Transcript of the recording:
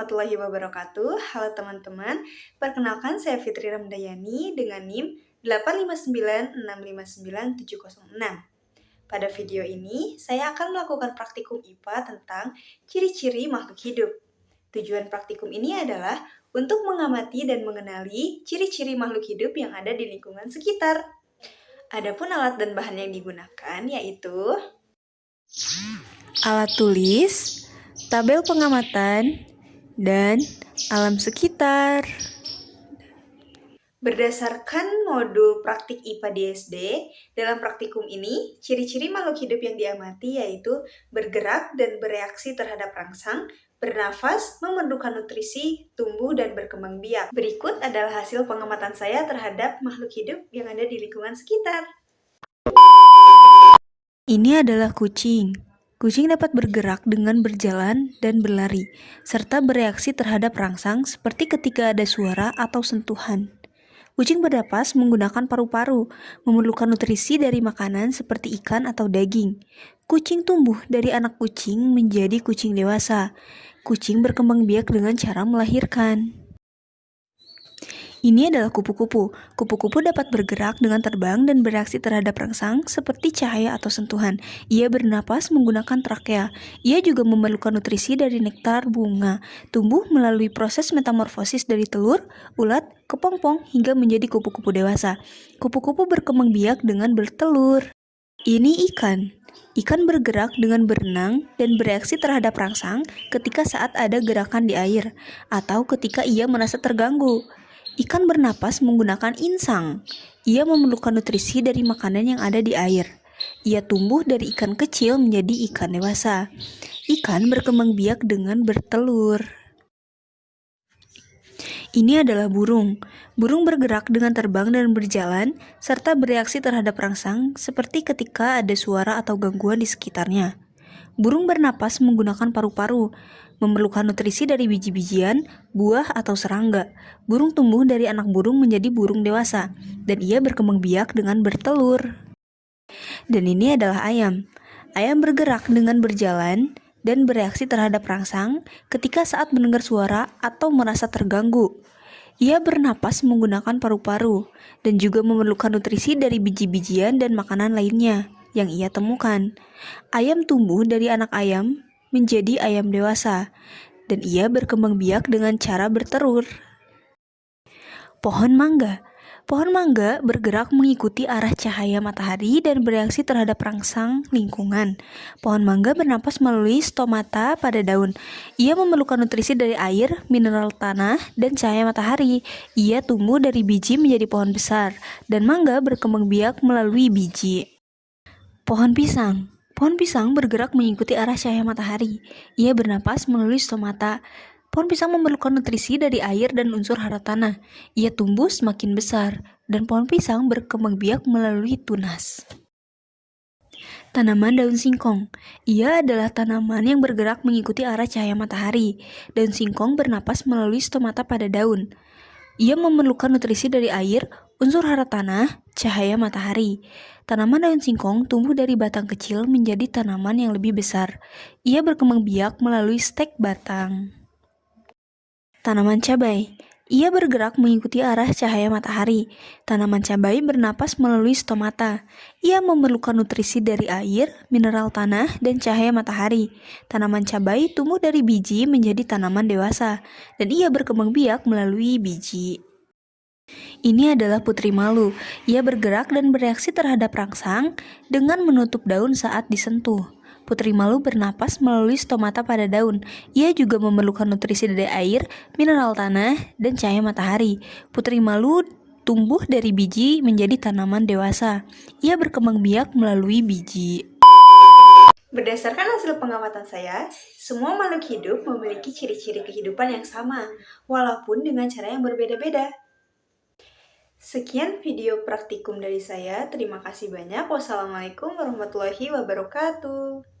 warahmatullahi wabarakatuh. Halo teman-teman, perkenalkan saya Fitri Ramdayani dengan NIM 859659706. Pada video ini, saya akan melakukan praktikum IPA tentang ciri-ciri makhluk hidup. Tujuan praktikum ini adalah untuk mengamati dan mengenali ciri-ciri makhluk hidup yang ada di lingkungan sekitar. Adapun alat dan bahan yang digunakan yaitu alat tulis, tabel pengamatan, dan alam sekitar. Berdasarkan modul praktik IPA di SD, dalam praktikum ini, ciri-ciri makhluk hidup yang diamati yaitu bergerak dan bereaksi terhadap rangsang, bernafas, memerlukan nutrisi, tumbuh, dan berkembang biak. Berikut adalah hasil pengamatan saya terhadap makhluk hidup yang ada di lingkungan sekitar. Ini adalah kucing. Kucing dapat bergerak dengan berjalan dan berlari, serta bereaksi terhadap rangsang seperti ketika ada suara atau sentuhan. Kucing bernapas menggunakan paru-paru, memerlukan nutrisi dari makanan seperti ikan atau daging. Kucing tumbuh dari anak kucing menjadi kucing dewasa. Kucing berkembang biak dengan cara melahirkan. Ini adalah kupu-kupu. Kupu-kupu dapat bergerak dengan terbang dan bereaksi terhadap rangsang seperti cahaya atau sentuhan. Ia bernapas menggunakan trakea. Ia juga memerlukan nutrisi dari nektar bunga. Tumbuh melalui proses metamorfosis dari telur, ulat, kepompong hingga menjadi kupu-kupu dewasa. Kupu-kupu berkembang biak dengan bertelur. Ini ikan. Ikan bergerak dengan berenang dan bereaksi terhadap rangsang ketika saat ada gerakan di air atau ketika ia merasa terganggu. Ikan bernapas menggunakan insang. Ia memerlukan nutrisi dari makanan yang ada di air. Ia tumbuh dari ikan kecil menjadi ikan dewasa. Ikan berkembang biak dengan bertelur. Ini adalah burung. Burung bergerak dengan terbang dan berjalan, serta bereaksi terhadap rangsang seperti ketika ada suara atau gangguan di sekitarnya. Burung bernapas menggunakan paru-paru, memerlukan nutrisi dari biji-bijian, buah, atau serangga. Burung tumbuh dari anak burung menjadi burung dewasa, dan ia berkembang biak dengan bertelur. Dan ini adalah ayam. Ayam bergerak dengan berjalan dan bereaksi terhadap rangsang ketika saat mendengar suara atau merasa terganggu. Ia bernapas menggunakan paru-paru dan juga memerlukan nutrisi dari biji-bijian dan makanan lainnya yang ia temukan. Ayam tumbuh dari anak ayam menjadi ayam dewasa, dan ia berkembang biak dengan cara bertelur. Pohon mangga. Pohon mangga bergerak mengikuti arah cahaya matahari dan bereaksi terhadap rangsang lingkungan. Pohon mangga bernapas melalui stomata pada daun. Ia memerlukan nutrisi dari air, mineral tanah, dan cahaya matahari. Ia tumbuh dari biji menjadi pohon besar, dan mangga berkembang biak melalui biji. Pohon pisang. Pohon pisang bergerak mengikuti arah cahaya matahari. Ia bernapas melalui stomata. Pohon pisang memerlukan nutrisi dari air dan unsur hara tanah. Ia tumbuh semakin besar, dan pohon pisang berkembang biak melalui tunas. Tanaman daun singkong. Ia adalah tanaman yang bergerak mengikuti arah cahaya matahari. Daun singkong bernapas melalui stomata pada daun. Ia memerlukan nutrisi dari air, unsur hara tanah, cahaya matahari. Tanaman daun singkong tumbuh dari batang kecil menjadi tanaman yang lebih besar. Ia berkembang biak melalui stek batang. Tanaman cabai. Ia bergerak mengikuti arah cahaya matahari. Tanaman cabai bernapas melalui stomata. Ia memerlukan nutrisi dari air, mineral tanah, dan cahaya matahari. Tanaman cabai tumbuh dari biji menjadi tanaman dewasa, dan ia berkembang biak melalui biji. Ini adalah putri malu. Ia bergerak dan bereaksi terhadap rangsang dengan menutup daun saat disentuh. Putri malu bernapas melalui stomata pada daun. Ia juga memerlukan nutrisi dari air, mineral tanah, dan cahaya matahari. Putri malu tumbuh dari biji menjadi tanaman dewasa. Ia berkembang biak melalui biji. Berdasarkan hasil pengamatan saya, semua makhluk hidup memiliki ciri-ciri kehidupan yang sama, walaupun dengan cara yang berbeda-beda. Sekian video praktikum dari saya. Terima kasih banyak. Wassalamualaikum warahmatullahi wabarakatuh.